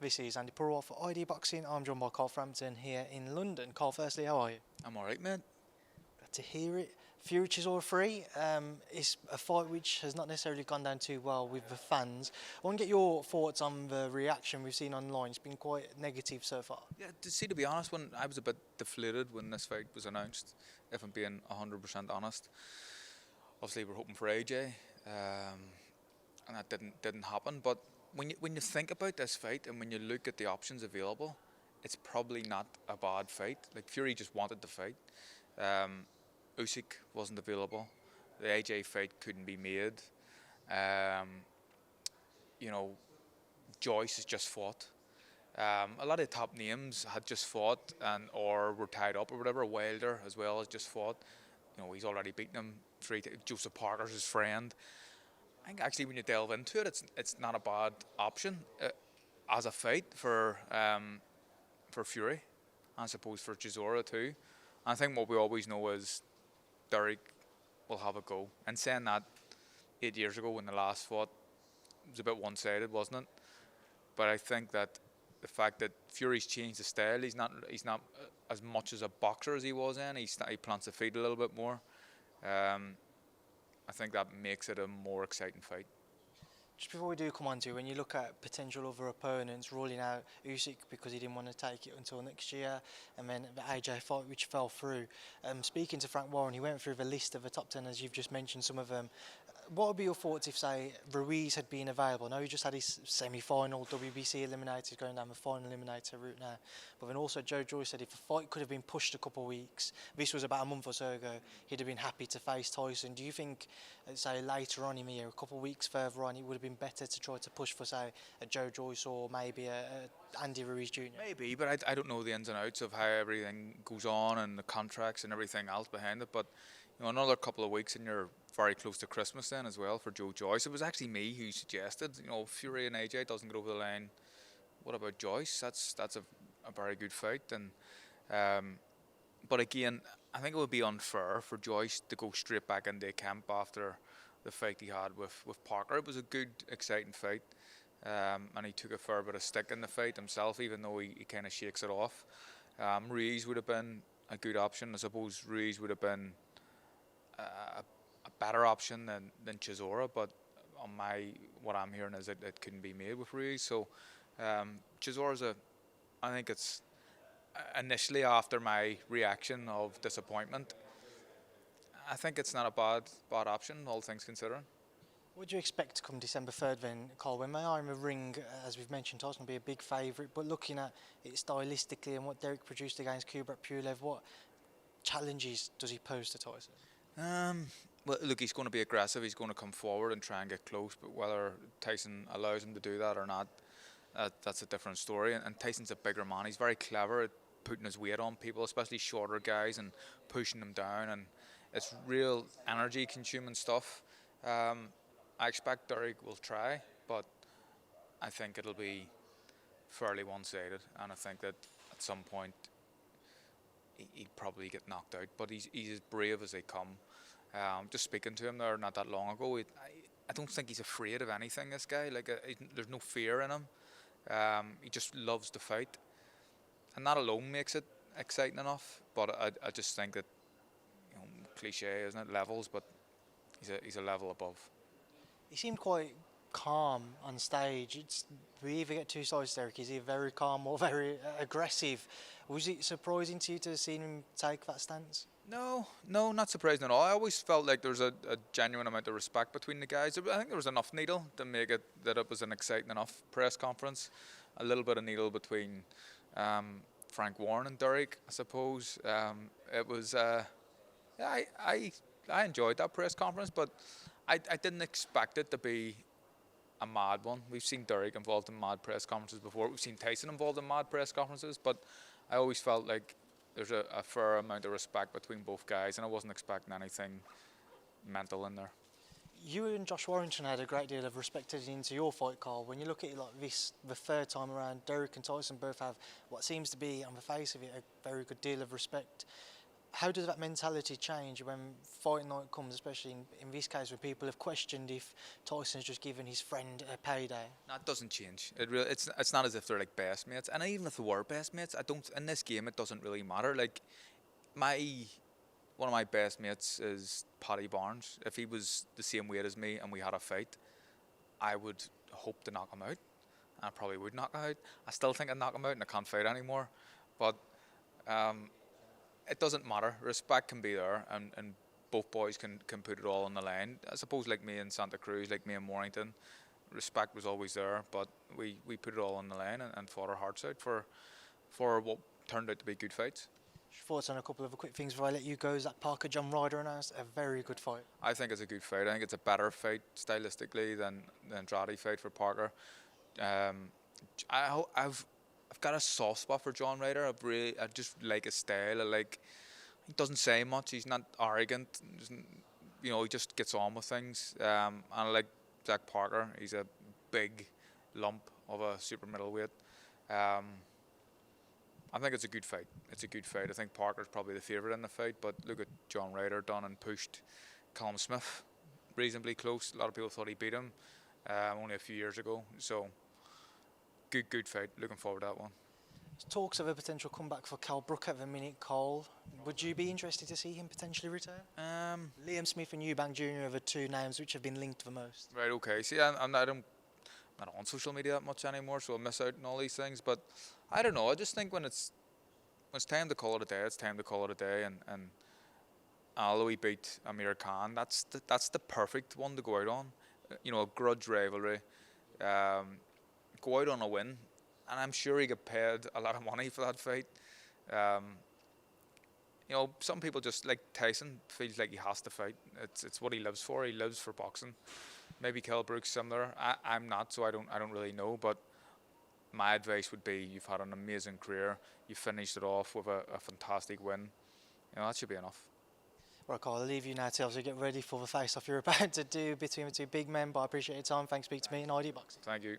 This is Andy Purewal for ID Boxing. I'm joined by Carl Frampton here in London. Carl, firstly, how are you? I'm alright, mate. Glad to hear it. Fury-Chisora 3 is a fight which has not necessarily gone down too well with the fans. I want to get your thoughts on the reaction we've seen online. It's been quite negative so far. Yeah, to be honest, when I was a bit deflated when this fight was announced, if I'm being 100% honest. Obviously, we're hoping for AJ, and that didn't happen. But when you think about this fight and when you look at the options available, it's probably not a bad fight. Like, Fury just wanted the fight. Usyk wasn't available. The AJ fight couldn't be made. Joyce has just fought. A lot of the top names had just fought or were tied up or whatever. Wilder as well has just fought. He's already beaten him 3 times. Joseph Parker's his friend. I think actually when you delve into it, it's not a bad option as a fight for Fury, and I suppose for Chisora too. I think what we always know is Derek will have a go. And saying that 8 years ago when the last fought, it was a bit one-sided, wasn't it? But I think that the fact that Fury's changed the style, he's not as much as a boxer as he was in. He plants the feet a little bit more. I think that makes it a more exciting fight. Just before we do come on to, when you look at potential other opponents, ruling out Usyk because he didn't want to take it until next year, and then the AJ fight which fell through. Speaking to Frank Warren, he went through the list of the top 10 as you've just mentioned some of them. What would be your thoughts if, say, Ruiz had been available? I know he just had his semi-final WBC eliminated, going down the final eliminator route now. But then also Joe Joyce said if the fight could have been pushed a couple of weeks, this was about a month or so ago, he'd have been happy to face Tyson. Do you think, say, later on in the year, a couple of weeks further on, it would have been better to try to push for, say, a Joe Joyce or maybe a Andy Ruiz Jr.? Maybe, but I don't know the ins and outs of how everything goes on and the contracts and everything else behind it. But another couple of weeks and you're very close to Christmas then as well for Joe Joyce. It was actually me who suggested, Fury and AJ doesn't get over the line. What about Joyce? That's a very good fight. And but again, I think it would be unfair for Joyce to go straight back into camp after the fight he had with Parker. It was a good, exciting fight, and he took a fair bit of stick in the fight himself, even though he kind of shakes it off. Ruiz would have been a good option. I suppose Ruiz would have been a better option than Chisora, but what I'm hearing is it couldn't be made with Ruiz. So Chisora's I think it's initially after my reaction of disappointment, I think it's not a bad option, all things considering. What do you expect come December 3rd then, Carl? When they are in the ring, as we've mentioned, Tyson's going to be a big favourite, but looking at it stylistically and what Derek produced against Purewal, what challenges does he pose to Tyson? Well, look, he's going to be aggressive. He's going to come forward and try and get close. But whether Tyson allows him to do that or not, that's a different story. And Tyson's a bigger man. He's very clever at putting his weight on people, especially shorter guys, and pushing them down. And it's real energy-consuming stuff. I expect Derek will try, but I think it'll be fairly one-sided. And I think that at some point he'd probably get knocked out. But he's as brave as they come. Just speaking to him there not that long ago, I don't think he's afraid of anything, this guy. There's no fear in him. He just loves to fight. And that alone makes it exciting enough. But I just think that, cliche, isn't it, levels, but he's a level above. He seemed quite calm on stage. We either get two sides, Derek. Is he very calm or very aggressive? Was it surprising to you to have seen him take that stance? No, not surprising at all. I always felt like there was a genuine amount of respect between the guys. I think there was enough needle to make it that it was an exciting enough press conference. A little bit of needle between Frank Warren and Derek, I suppose. It was, I enjoyed that press conference, but I didn't expect it to be a mad one. We've seen Derek involved in mad press conferences before. We've seen Tyson involved in mad press conferences, but I always felt like there's a fair amount of respect between both guys, and I wasn't expecting anything mental in there. You and Josh Warrington had a great deal of respect into your fight, Carl. When you look at it like this, the third time around, Derek and Tyson both have what seems to be, on the face of it, a very good deal of respect. how does that mentality change when fight night comes, especially in this case where people have questioned if Tyson's just given his friend a payday? That doesn't change. It's not as if they're like best mates, and even if they were best mates, I don't. In this game, it doesn't really matter. Like my one of my best mates is Paddy Barnes. If he was the same weight as me and we had a fight, I would hope to knock him out. I probably would knock him out. I still think I'd knock him out, and I can't fight anymore. But it doesn't matter. Respect can be there, and both boys can put it all on the line. I suppose like me in Santa Cruz, like me in Warrington, respect was always there, but we put it all on the line and fought our hearts out for what turned out to be good fights. Thoughts on a couple of quick things before I let you go? Is that John Ryder announced a very good fight? I think it's a good fight. I think it's a better fight stylistically than the Andrade fight for Parker. I've got a soft spot for John Ryder. I just like his style. He doesn't say much. He's not arrogant. He just gets on with things. And I like Zach Parker. He's a big lump of a super middleweight. I think it's a good fight. It's a good fight. I think Parker's probably the favourite in the fight, but look at John Ryder done and pushed Callum Smith reasonably close. A lot of people thought he beat him only a few years ago. So good fight. Looking forward to that one. There's talks of a potential comeback for Kell Brook at the minute, Cole. Would you be interested to see him potentially return? Liam Smith and Eubank Jr. are the two names which have been linked the most. Right. Okay. See, I'm not on social media that much anymore, so I miss out on all these things. But I don't know. I just think when it's time to call it a day, it's time to call it a day. And Aloe beat Amir Khan. That's the perfect one to go out on. A grudge rivalry. Go out on a win, and I'm sure he got paid a lot of money for that fight. Some people just like Tyson feels like he has to fight. It's what he lives for. He lives for boxing. Maybe Kell Brook's similar. I'm not, so I don't really know. But my advice would be: you've had an amazing career. You finished it off with a fantastic win. That should be enough. Right, Carl, I'll leave you now to obviously get ready for the face-off you're about to do between the two big men. But I appreciate your time. Thanks for speaking to me in ID Boxing. Thank you.